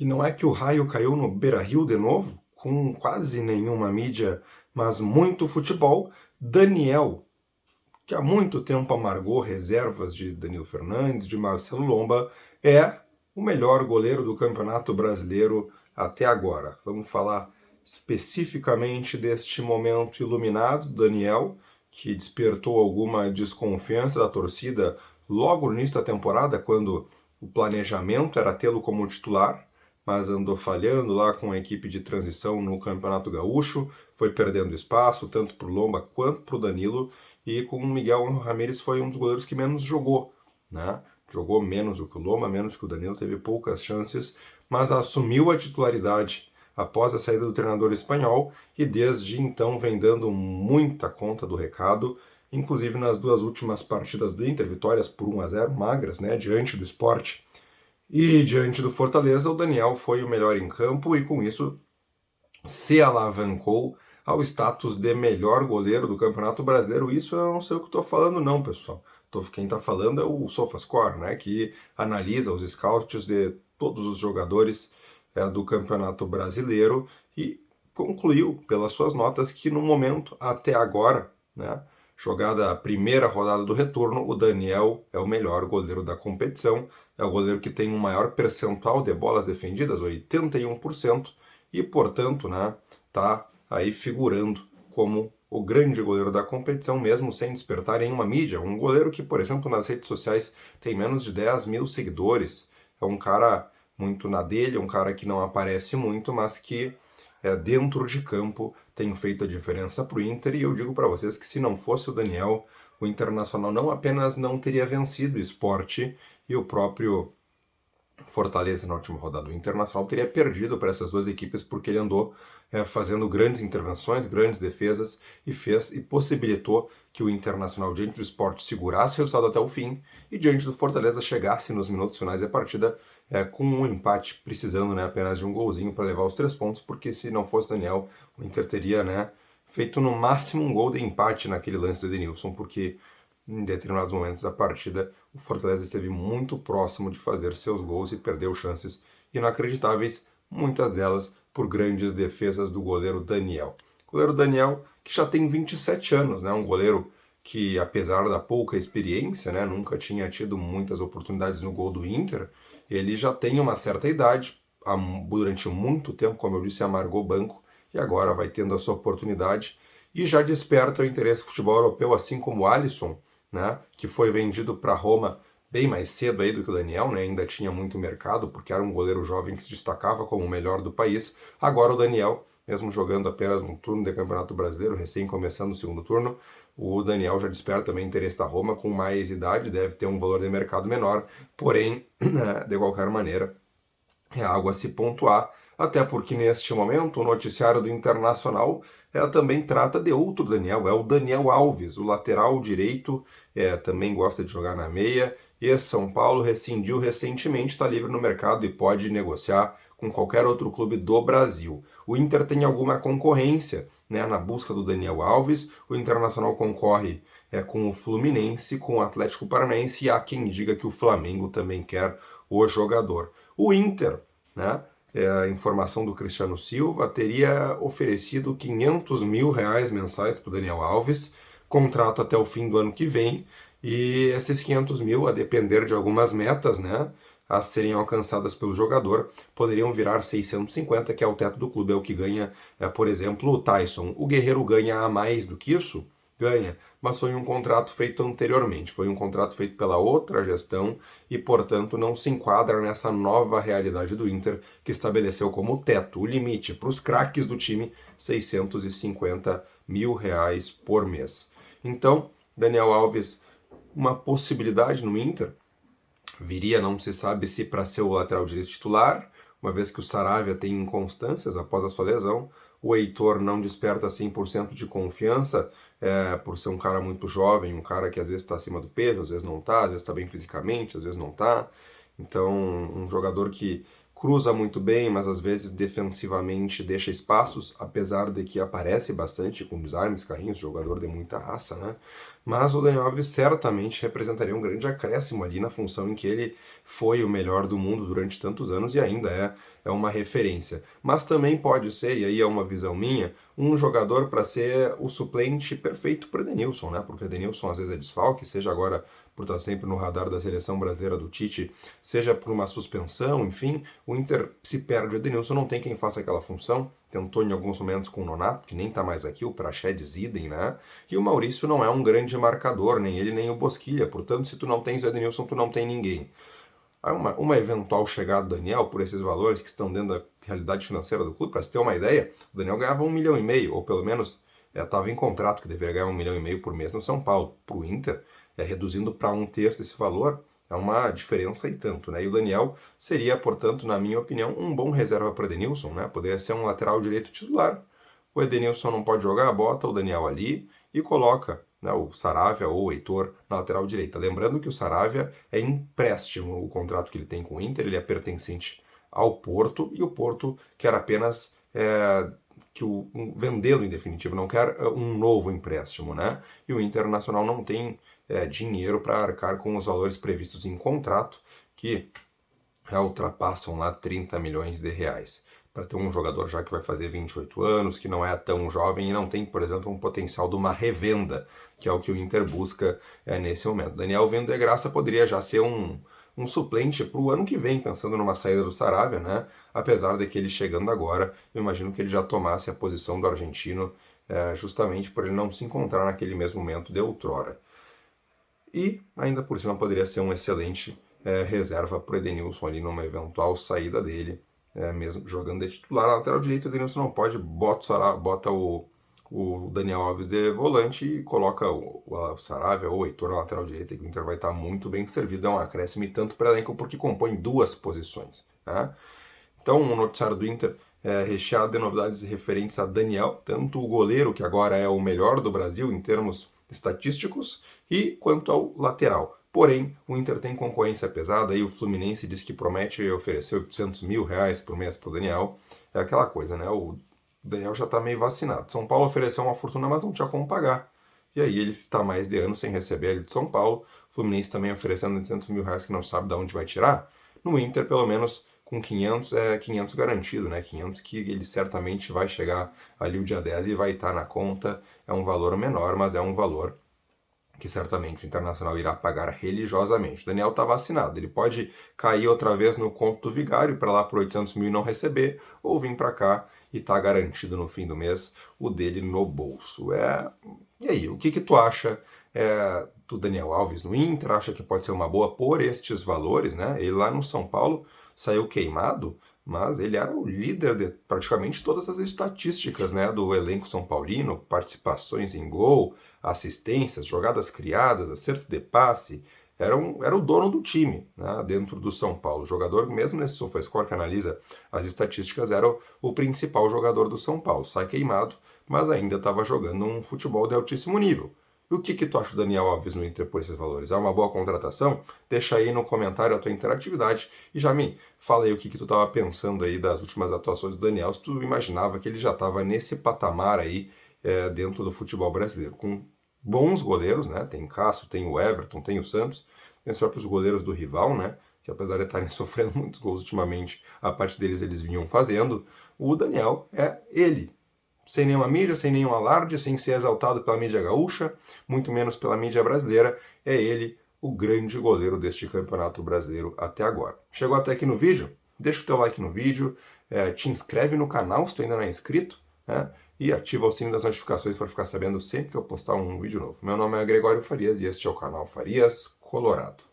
E não é que o raio caiu no Beira-Rio de novo, com quase nenhuma mídia, mas muito futebol. Daniel, que há muito tempo amargou reservas de Danilo Fernandes, de Marcelo Lomba, é o melhor goleiro do Campeonato Brasileiro até agora. Vamos falar especificamente deste momento iluminado, Daniel, que despertou alguma desconfiança da torcida logo no início da temporada, quando o planejamento era tê-lo como titular, mas andou falhando lá com a equipe de transição no Campeonato Gaúcho, foi perdendo espaço, tanto para o Lomba quanto para o Danilo, e com o Miguel Ramírez foi um dos goleiros que menos jogou, né? Jogou menos do que o Lomba, menos que o Danilo, teve poucas chances, mas assumiu a titularidade após a saída do treinador espanhol e desde então vem dando muita conta do recado, inclusive nas duas últimas partidas do Inter, vitórias por 1-0, magras, né, diante do Sport e diante do Fortaleza. O Daniel foi o melhor em campo e com isso se alavancou ao status de melhor goleiro do Campeonato Brasileiro. Isso eu não sei o que estou falando não, pessoal. Quem está falando é o SofaScore, né, que analisa os scouts de todos os jogadores do Campeonato Brasileiro e concluiu pelas suas notas que no momento, até agora, né, jogada a primeira rodada do retorno, o Daniel é o melhor goleiro da competição, é o goleiro que tem um maior percentual de bolas defendidas, 81%, e, portanto, né, tá aí figurando como o grande goleiro da competição, mesmo sem despertar nenhuma mídia. Um goleiro que, por exemplo, nas redes sociais tem menos de 10 mil seguidores. É um cara muito na dele, um cara que não aparece muito, mas que dentro de campo tem feito a diferença para o Inter. E eu digo para vocês que se não fosse o Daniel, o Internacional não apenas não teria vencido o Sport e o próprio Fortaleza na última rodada. O Internacional teria perdido para essas duas equipes porque ele andou fazendo grandes intervenções, grandes defesas e possibilitou que o Internacional, diante do Sport, segurasse o resultado até o fim e diante do Fortaleza chegasse nos minutos finais da partida com um empate, precisando, né, apenas de um golzinho para levar os 3 pontos, porque se não fosse Daniel, o Inter teria, né, feito no máximo um gol de empate naquele lance do Edenilson, porque em determinados momentos da partida, o Fortaleza esteve muito próximo de fazer seus gols e perdeu chances inacreditáveis, muitas delas por grandes defesas do goleiro Daniel. O goleiro Daniel, que já tem 27 anos, né? Um goleiro que, apesar da pouca experiência, né, nunca tinha tido muitas oportunidades no gol do Inter, ele já tem uma certa idade, durante muito tempo, como eu disse, amargou banco, e agora vai tendo a sua oportunidade e já desperta o interesse do futebol europeu, assim como o Alisson, né, que foi vendido para Roma bem mais cedo aí do que o Daniel, né, ainda tinha muito mercado, porque era um goleiro jovem que se destacava como o melhor do país. Agora o Daniel, mesmo jogando apenas um turno de Campeonato Brasileiro, recém começando o segundo turno, o Daniel já desperta também interesse da Roma, com mais idade, deve ter um valor de mercado menor, porém, né, de qualquer maneira, é algo a se pontuar, até porque neste momento o noticiário do Internacional também trata de outro Daniel, é o Daniel Alves, o lateral direito, também gosta de jogar na meia, e São Paulo rescindiu recentemente, está livre no mercado e pode negociar com qualquer outro clube do Brasil. O Inter tem alguma concorrência, né, na busca do Daniel Alves, o Internacional concorre com o Fluminense, com o Atlético Paranaense, e há quem diga que o Flamengo também quer o jogador. O Inter, né, a informação do Cristiano Silva, teria oferecido R$ 500 mil mensais para o Daniel Alves, contrato até o fim do ano que vem, e esses 500 mil, a depender de algumas metas, né, a serem alcançadas pelo jogador, poderiam virar 650, que é o teto do clube, é o que ganha, por exemplo, o Tyson. O Guerreiro ganha a mais do que isso? Ganha, mas foi um contrato feito anteriormente, foi um contrato feito pela outra gestão e, portanto, não se enquadra nessa nova realidade do Inter, que estabeleceu como teto, o limite para os craques do time, R$ 650 mil por mês. Então, Daniel Alves, uma possibilidade no Inter, viria, não se sabe se para ser o lateral direito titular, uma vez que o Saravia tem inconstâncias após a sua lesão, o Heitor não desperta 100% de confiança, por ser um cara muito jovem, um cara que às vezes está acima do peso, às vezes não está, às vezes está bem fisicamente, às vezes não está. Então, um jogador que cruza muito bem, mas às vezes defensivamente deixa espaços, apesar de que aparece bastante com desarmes, carrinhos, jogador de muita raça, né? mas o Daniel Alves certamente representaria um grande acréscimo ali na função em que ele foi o melhor do mundo durante tantos anos e ainda é uma referência. Mas também pode ser, e aí é uma visão minha, um jogador para ser o suplente perfeito para Edenilson, né? Porque o Edenilson às vezes é desfalque, seja agora por estar sempre no radar da seleção brasileira do Tite, seja por uma suspensão, enfim, o Inter se perde o Edenilson, não tem quem faça aquela função. Tentou em alguns momentos com o Nonato, que nem está mais aqui, o Praxedes idem, né? E o Maurício não é um grande marcador, nem ele nem o Bosquilha, portanto, se tu não tens o Edenilson, tu não tem ninguém. Uma eventual chegada do Daniel por esses valores que estão dentro da realidade financeira do clube, para você ter uma ideia, o Daniel ganhava 1,5 milhão, ou pelo menos estava em contrato que deveria ganhar 1,5 milhão por mês no São Paulo. Para o Inter, reduzindo para um terço esse valor, é uma diferença e tanto, né? E o Daniel seria, portanto, na minha opinião, um bom reserva para o Edenilson, né? Poderia ser um lateral direito titular. O Edenilson não pode jogar, bota o Daniel ali e coloca, né, o Saravia ou o Heitor na lateral direita. Lembrando que o Saravia é empréstimo, o contrato que ele tem com o Inter, ele é pertencente ao Porto, e o Porto quer apenas vendê-lo em definitivo, não quer um novo empréstimo, né? E o Internacional não tem dinheiro para arcar com os valores previstos em contrato, que ultrapassam lá 30 milhões de reais. Para ter um jogador já que vai fazer 28 anos, que não é tão jovem e não tem, por exemplo, um potencial de uma revenda, que é o que o Inter busca nesse momento. Daniel vindo de graça poderia já ser um suplente para o ano que vem, pensando numa saída do Saravia, né? Apesar de que ele chegando agora, eu imagino que ele já tomasse a posição do argentino, justamente por ele não se encontrar naquele mesmo momento de outrora. E ainda por cima poderia ser um excelente reserva para o Edenilson ali numa eventual saída dele, mesmo jogando de titular na lateral direito. O Edenilson não pode, bota o Daniel Alves de volante e coloca o Saravia ou o Heitor na lateral direita, que o Inter vai estar muito bem servido. É um acréscimo tanto para elenco porque compõe duas posições, né? Então, o noticiário do Inter é recheado de novidades referentes a Daniel, tanto o goleiro, que agora é o melhor do Brasil em termos estatísticos, e quanto ao lateral. Porém, o Inter tem concorrência pesada e o Fluminense diz que promete oferecer 800 mil reais por mês para o Daniel. É aquela coisa, né? O Daniel já está meio vacinado. São Paulo ofereceu uma fortuna, mas não tinha como pagar. E aí ele está mais de ano sem receber ele de São Paulo. O Fluminense também oferecendo 800 mil reais que não sabe de onde vai tirar. No Inter, pelo menos, com 500 500 garantido, né? 500 que ele certamente vai chegar ali o dia 10 e vai estar na conta. É um valor menor, mas é um valor que certamente o Internacional irá pagar religiosamente. O Daniel está vacinado, ele pode cair outra vez no conto do vigário para lá por 800 mil e não receber, ou vir para cá e está garantido no fim do mês o dele no bolso. E aí, o que tu acha do Daniel Alves no Inter? Acha que pode ser uma boa por estes valores, né? Ele lá no São Paulo saiu queimado, mas ele era o líder de praticamente todas as estatísticas, né, do elenco são paulino, participações em gol, assistências, jogadas criadas, acerto de passe, era o dono do time, né, dentro do São Paulo. O jogador, mesmo nesse SofaScore que analisa as estatísticas, era o principal jogador do São Paulo. Sai queimado, mas ainda estava jogando um futebol de altíssimo nível. E o que tu acha do Daniel Alves no Inter por esses valores? É uma boa contratação? Deixa aí no comentário a tua interatividade. E já me fala aí o que tu estava pensando aí das últimas atuações do Daniel, se tu imaginava que ele já estava nesse patamar aí dentro do futebol brasileiro, com bons goleiros, né? Tem Cássio, tem o Everton, tem o Santos, tem os próprios goleiros do rival, né? Que apesar de estarem sofrendo muitos gols ultimamente, a parte deles eles vinham fazendo. O Daniel é ele, sem nenhuma mídia, sem nenhum alarde, sem ser exaltado pela mídia gaúcha, muito menos pela mídia brasileira, é ele o grande goleiro deste campeonato brasileiro até agora. Chegou até aqui no vídeo? Deixa o teu like no vídeo, te inscreve no canal se tu ainda não é inscrito, né? E ativa o sino das notificações para ficar sabendo sempre que eu postar um vídeo novo. Meu nome é Gregório Farias e este é o canal Farias Colorado.